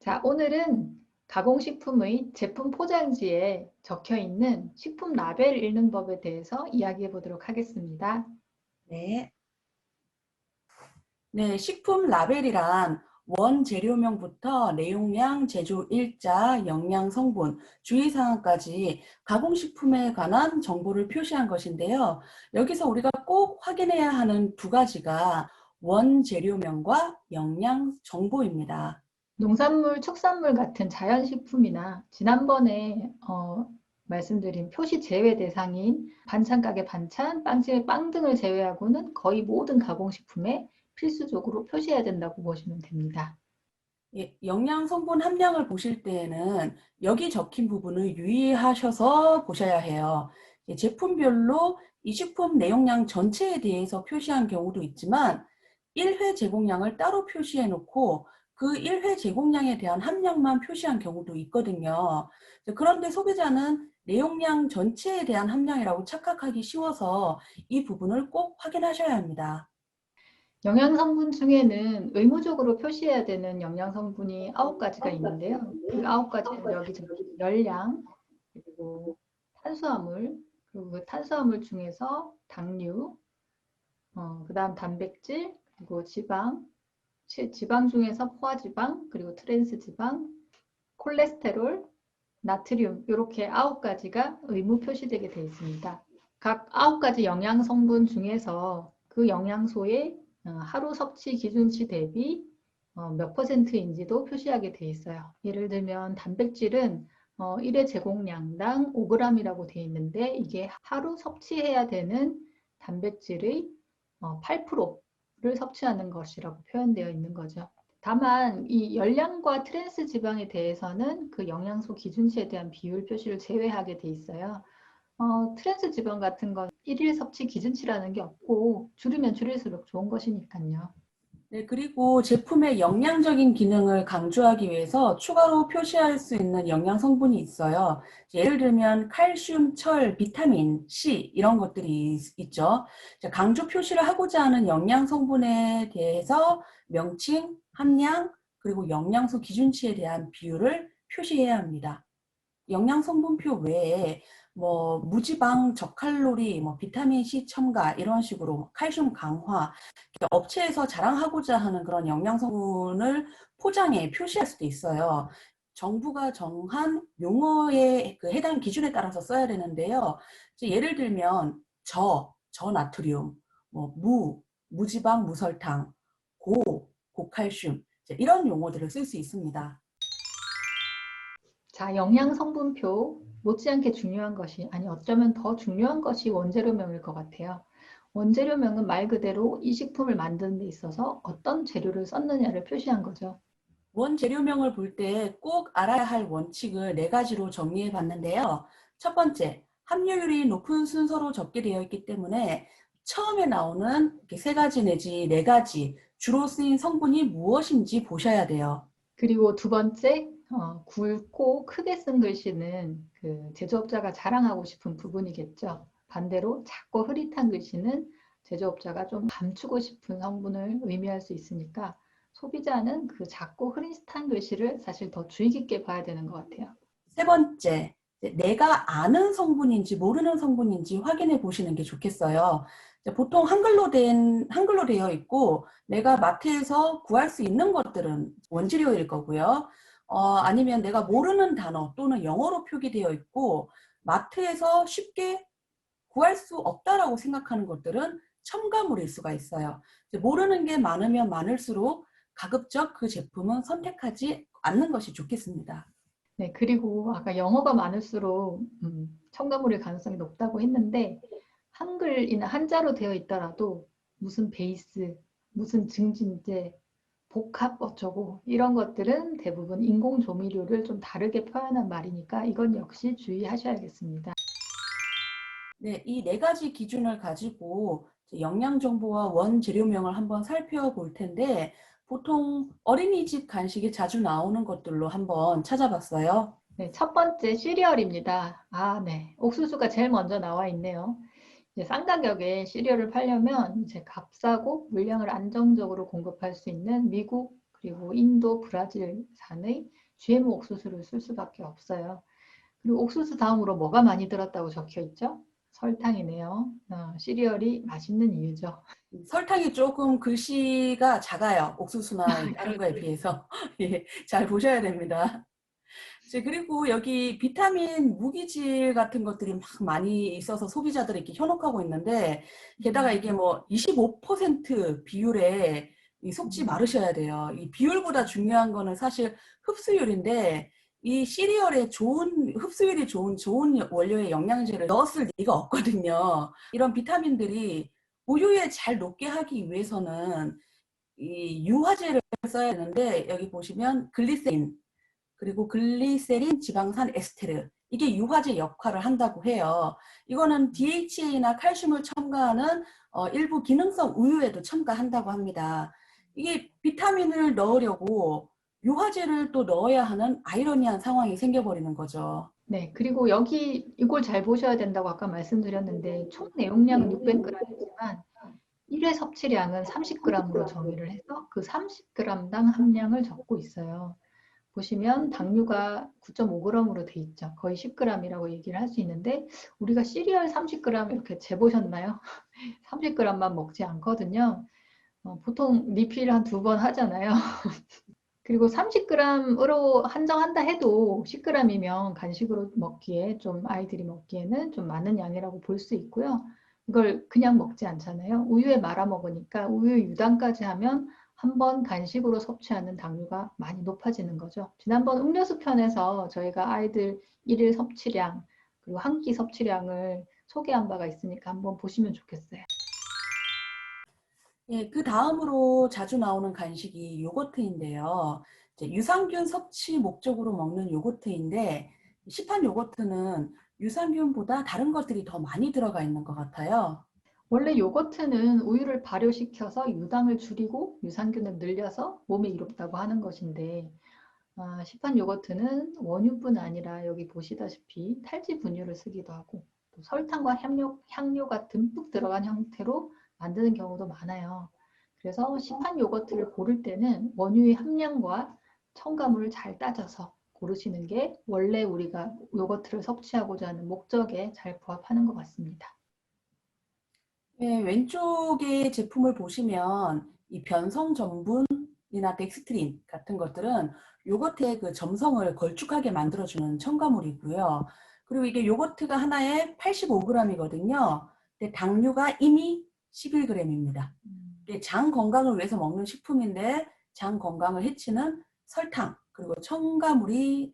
자, 오늘은 가공식품의 제품 포장지에 적혀 있는 식품 라벨 읽는 법에 대해서 이야기해 보도록 하겠습니다. 네. 네, 식품 라벨이란 원재료명부터 내용량, 제조 일자, 영양 성분, 주의사항까지 가공식품에 관한 정보를 표시한 것인데요. 여기서 우리가 꼭 확인해야 하는 두 가지가 원재료명과 영양 정보입니다. 농산물, 축산물 같은 자연식품이나 지난번에 말씀드린 표시 제외 대상인 반찬 가게 반찬, 빵집의 빵 등을 제외하고는 거의 모든 가공식품에 필수적으로 표시해야 된다고 보시면 됩니다. 예, 영양 성분 함량을 보실 때에는 여기 적힌 부분을 유의하셔서 보셔야 해요. 예, 제품별로 이 식품 내용량 전체에 대해서 표시한 경우도 있지만 1회 제공량을 따로 표시해 놓고 그 1회 제공량에 대한 함량만 표시한 경우도 있거든요. 그런데 소비자는 내용량 전체에 대한 함량이라고 착각하기 쉬워서 이 부분을 꼭 확인하셔야 합니다. 영양 성분 중에는 의무적으로 표시해야 되는 영양 성분이 9가지가 있는데요. 그 9가지는 여기저기 열량, 그리고 탄수화물, 그리고 그 탄수화물 중에서 당류, 그다음 단백질, 그리고 지방, 지방 중에서 포화지방, 그리고 트랜스지방, 콜레스테롤, 나트륨 이렇게 9가지가 의무 표시되게 되어 있습니다. 각 9가지 영양 성분 중에서 그 영양소의 하루 섭취 기준치 대비 몇 퍼센트인지도 표시하게 되어 있어요. 예를 들면 단백질은 1회 제공량당 5g이라고 되어 있는데 이게 하루 섭취해야 되는 단백질의 8%를 섭취하는 것이라고 표현되어 있는 거죠. 다만 이 열량과 트랜스 지방에 대해서는 그 영양소 기준치에 대한 비율 표시를 제외하게 돼 있어요. 트랜스 지방 같은 건 일일 섭취 기준치라는 게 없고 줄이면 줄일수록 좋은 것이니까요. 네, 그리고 제품의 영양적인 기능을 강조하기 위해서 추가로 표시할 수 있는 영양 성분이 있어요. 예를 들면 칼슘, 철, 비타민 C 이런 것들이 있죠. 강조 표시를 하고자 하는 영양 성분에 대해서 명칭, 함량, 그리고 영양소 기준치에 대한 비율을 표시해야 합니다. 영양 성분표 외에 뭐 무지방, 저칼로리, 뭐 비타민 C 첨가 이런 식으로 칼슘 강화 업체에서 자랑하고자 하는 그런 영양 성분을 포장에 표시할 수도 있어요. 정부가 정한 용어의 그 해당 기준에 따라서 써야 되는데요. 예를 들면 저나트륨, 뭐 무지방, 무설탕, 고칼슘 이런 용어들을 쓸 수 있습니다. 자, 영양 성분표 못지않게 중요한 것이 아니 어쩌면 더 중요한 것이 원재료명일 것 같아요. 원재료명은 말 그대로 이 식품을 만드는 데 있어서 어떤 재료를 썼느냐를 표시한 거죠. 원재료명을 볼 때 꼭 알아야 할 원칙을 네 가지로 정리해 봤는데요. 첫 번째, 함유율이 높은 순서로 적게 되어 있기 때문에 처음에 나오는 이렇게 세 가지 내지 네 가지 주로 쓰인 성분이 무엇인지 보셔야 돼요. 그리고 두 번째, 굵고 크게 쓴 글씨는 그 제조업자가 자랑하고 싶은 부분이겠죠. 반대로 작고 흐릿한 글씨는 제조업자가 좀 감추고 싶은 성분을 의미할 수 있으니까 소비자는 그 작고 흐릿한 글씨를 사실 더 주의 깊게 봐야 되는 것 같아요. 세 번째, 내가 아는 성분인지 모르는 성분인지 확인해 보시는 게 좋겠어요. 보통 한글로 되어 있고 내가 마트에서 구할 수 있는 것들은 원재료일 거고요. 아니면 내가 모르는 단어 또는 영어로 표기되어 있고 마트에서 쉽게 구할 수 없다라고 생각하는 것들은 첨가물일 수가 있어요. 모르는 게 많으면 많을수록 가급적 그 제품은 선택하지 않는 것이 좋겠습니다. 네, 그리고 아까 영어가 많을수록 첨가물일 가능성이 높다고 했는데 한글이나 한자로 되어 있더라도 무슨 베이스, 무슨 증진제, 복합 어쩌고 이런 것들은 대부분 인공 조미료를 좀 다르게 표현한 말이니까 이건 역시 주의하셔야겠습니다. 네, 이 네 가지 기준을 가지고 영양 정보와 원재료명을 한번 살펴볼 텐데 보통 어린이집 간식에 자주 나오는 것들로 한번 찾아봤어요. 네, 첫 번째 시리얼입니다. 아, 네. 옥수수가 제일 먼저 나와 있네요. 이제 싼 가격에 시리얼을 팔려면 이제 값싸고 물량을 안정적으로 공급할 수 있는 미국 그리고 인도, 브라질산의 GMO 옥수수를 쓸 수밖에 없어요. 그리고 옥수수 다음으로 뭐가 많이 들었다고 적혀 있죠? 설탕이네요. 시리얼이 맛있는 이유죠. 설탕이 조금 글씨가 작아요. 옥수수나 다른 거에 그렇죠. 비해서. 예, 잘 보셔야 됩니다. 이제 그리고 여기 비타민, 무기질 같은 것들이 막 많이 있어서 소비자들이 이렇게 현혹하고 있는데, 게다가 이게 뭐 25% 비율에 이 속지 마르셔야 돼요. 이 비율보다 중요한 거는 사실 흡수율인데, 이 시리얼에 흡수율이 좋은 원료의 영양제를 넣었을 리가 없거든요. 이런 비타민들이 우유에 잘 녹게 하기 위해서는 이 유화제를 써야 되는데, 여기 보시면 글리세린, 그리고 글리세린 지방산 에스테르, 이게 유화제 역할을 한다고 해요. 이거는 DHA나 칼슘을 첨가하는 일부 기능성 우유에도 첨가한다고 합니다. 이게 비타민을 넣으려고 유화제를 또 넣어야 하는 아이러니한 상황이 생겨버리는 거죠. 네, 그리고 여기 이걸 잘 보셔야 된다고 아까 말씀드렸는데 총 내용량은 600g이지만 1회 섭취량은 30g으로 정의를 해서 그 30g당 함량을 적고 있어요. 보시면 당류가 9.5g으로 돼 있죠. 거의 10g이라고 얘기를 할 수 있는데 우리가 시리얼 30g 이렇게 재보셨나요? 30g만 먹지 않거든요. 보통 리필 한 2번 하잖아요. 그리고 30g으로 한정한다 해도 10g이면 간식으로 먹기에 좀 아이들이 먹기에는 좀 많은 양이라고 볼 수 있고요. 이걸 그냥 먹지 않잖아요. 우유에 말아 먹으니까 우유 유당까지 하면 한 번 간식으로 섭취하는 당류가 많이 높아지는 거죠. 지난번 음료수 편에서 저희가 아이들 일일 섭취량 그리고 한 끼 섭취량을 소개한 바가 있으니까 한번 보시면 좋겠어요. 예, 그 다음으로 자주 나오는 간식이 요거트인데요. 이제 유산균 섭취 목적으로 먹는 요거트인데, 시판 요거트는 유산균보다 다른 것들이 더 많이 들어가 있는 것 같아요. 원래 요거트는 우유를 발효시켜서 유당을 줄이고 유산균을 늘려서 몸에 이롭다고 하는 것인데 시판 요거트는 원유뿐 아니라 여기 보시다시피 탈지 분유를 쓰기도 하고 또 설탕과 향료가 듬뿍 들어간 형태로 만드는 경우도 많아요. 그래서 시판 요거트를 고를 때는 원유의 함량과 첨가물을 잘 따져서 고르시는 게 원래 우리가 요거트를 섭취하고자 하는 목적에 잘 부합하는 것 같습니다. 예, 왼쪽의 제품을 보시면 이 변성 전분이나 덱스트린 같은 것들은 요거트의 그 점성을 걸쭉하게 만들어주는 첨가물이고요. 그리고 이게 요거트가 하나에 85g이거든요. 근데 당류가 이미 11g입니다. 장 건강을 위해서 먹는 식품인데 장 건강을 해치는 설탕 그리고 첨가물이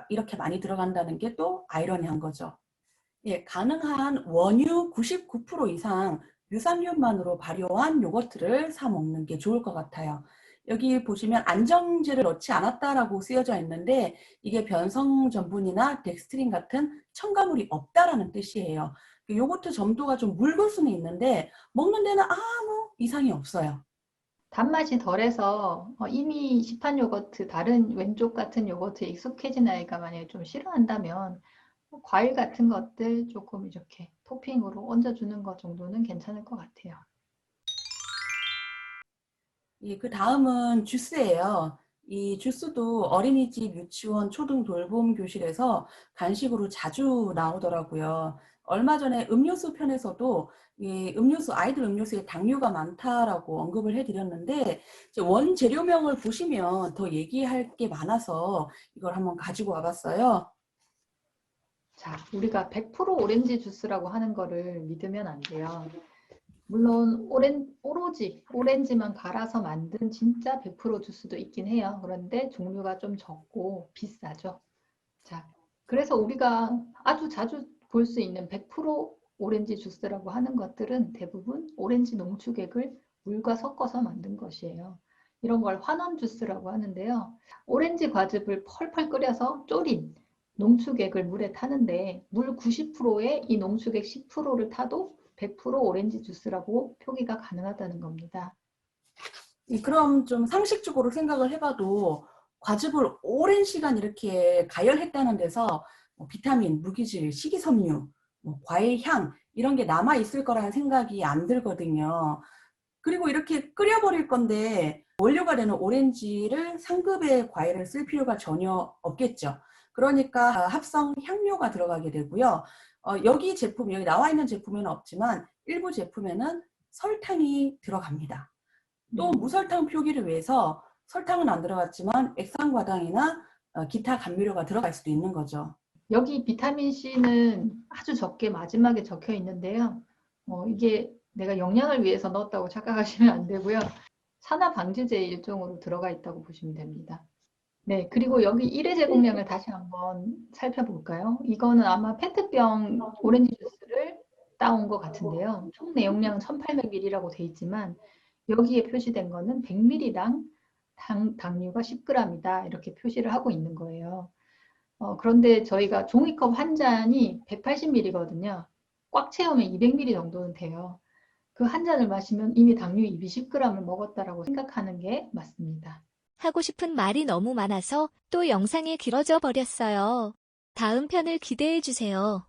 이렇게 많이 들어간다는 게 또 아이러니한 거죠. 예, 가능한 원유 99% 이상 유산균만으로 발효한 요거트를 사 먹는 게 좋을 것 같아요. 여기 보시면 안정제를 넣지 않았다라고 쓰여져 있는데 이게 변성 전분이나 덱스트린 같은 첨가물이 없다라는 뜻이에요. 요거트 점도가 좀 묽을 수는 있는데 먹는 데는 아무 이상이 없어요. 단맛이 덜해서 이미 시판 요거트, 다른 왼쪽 같은 요거트에 익숙해진 아이가 만약에 좀 싫어한다면 과일 같은 것들 조금 이렇게 토핑으로 얹어주는 것 정도는 괜찮을 것 같아요. 예, 그 다음은 주스예요. 이 주스도 어린이집, 유치원, 초등 돌봄 교실에서 간식으로 자주 나오더라고요. 얼마 전에 음료수 편에서도 이 아이들 음료수에 당류가 많다라고 언급을 해드렸는데 이제 원재료명을 보시면 더 얘기할 게 많아서 이걸 한번 가지고 와봤어요. 자, 우리가 100% 오렌지 주스라고 하는 거를 믿으면 안 돼요. 물론 오로지 오렌지만 갈아서 만든 진짜 100% 주스도 있긴 해요. 그런데 종류가 좀 적고 비싸죠. 자, 그래서 우리가 아주 자주 볼 수 있는 100% 오렌지 주스라고 하는 것들은 대부분 오렌지 농축액을 물과 섞어서 만든 것이에요. 이런 걸 환원 주스라고 하는데요. 오렌지 과즙을 펄펄 끓여서 졸인 농축액을 물에 타는데 물 90%에 이 농축액 10%를 타도 100% 오렌지 주스라고 표기가 가능하다는 겁니다. 그럼 좀 상식적으로 생각을 해봐도 과즙을 오랜 시간 이렇게 가열했다는 데서 뭐 비타민, 무기질, 식이섬유, 뭐 과일 향 이런 게 남아 있을 거라는 생각이 안 들거든요. 그리고 이렇게 끓여버릴 건데 원료가 되는 오렌지를 상급의 과일을 쓸 필요가 전혀 없겠죠. 그러니까 합성 향료가 들어가게 되고요. 여기 나와 있는 제품에는 없지만 일부 제품에는 설탕이 들어갑니다. 또 무설탕 표기를 위해서 설탕은 안 들어갔지만 액상과당이나 기타 감미료가 들어갈 수도 있는 거죠. 여기 비타민 C는 아주 적게 마지막에 적혀 있는데요. 이게 내가 영양을 위해서 넣었다고 착각하시면 안 되고요. 산화 방지제 일종으로 들어가 있다고 보시면 됩니다. 네, 그리고 여기 일회 제공량을 다시 한번 살펴볼까요? 이거는 아마 페트병 오렌지 주스를 따온 것 같은데요. 총 내용량은 1800ml라고 돼 있지만 여기에 표시된 거는 100ml당 당류가 10g이다 이렇게 표시를 하고 있는 거예요. 그런데 저희가 종이컵 한 잔이 180ml거든요. 꽉 채우면 200ml 정도는 돼요. 그 한 잔을 마시면 이미 당류 210g을 먹었다라고 생각하는 게 맞습니다. 하고 싶은 말이 너무 많아서 또 영상이 길어져 버렸어요. 다음 편을 기대해 주세요.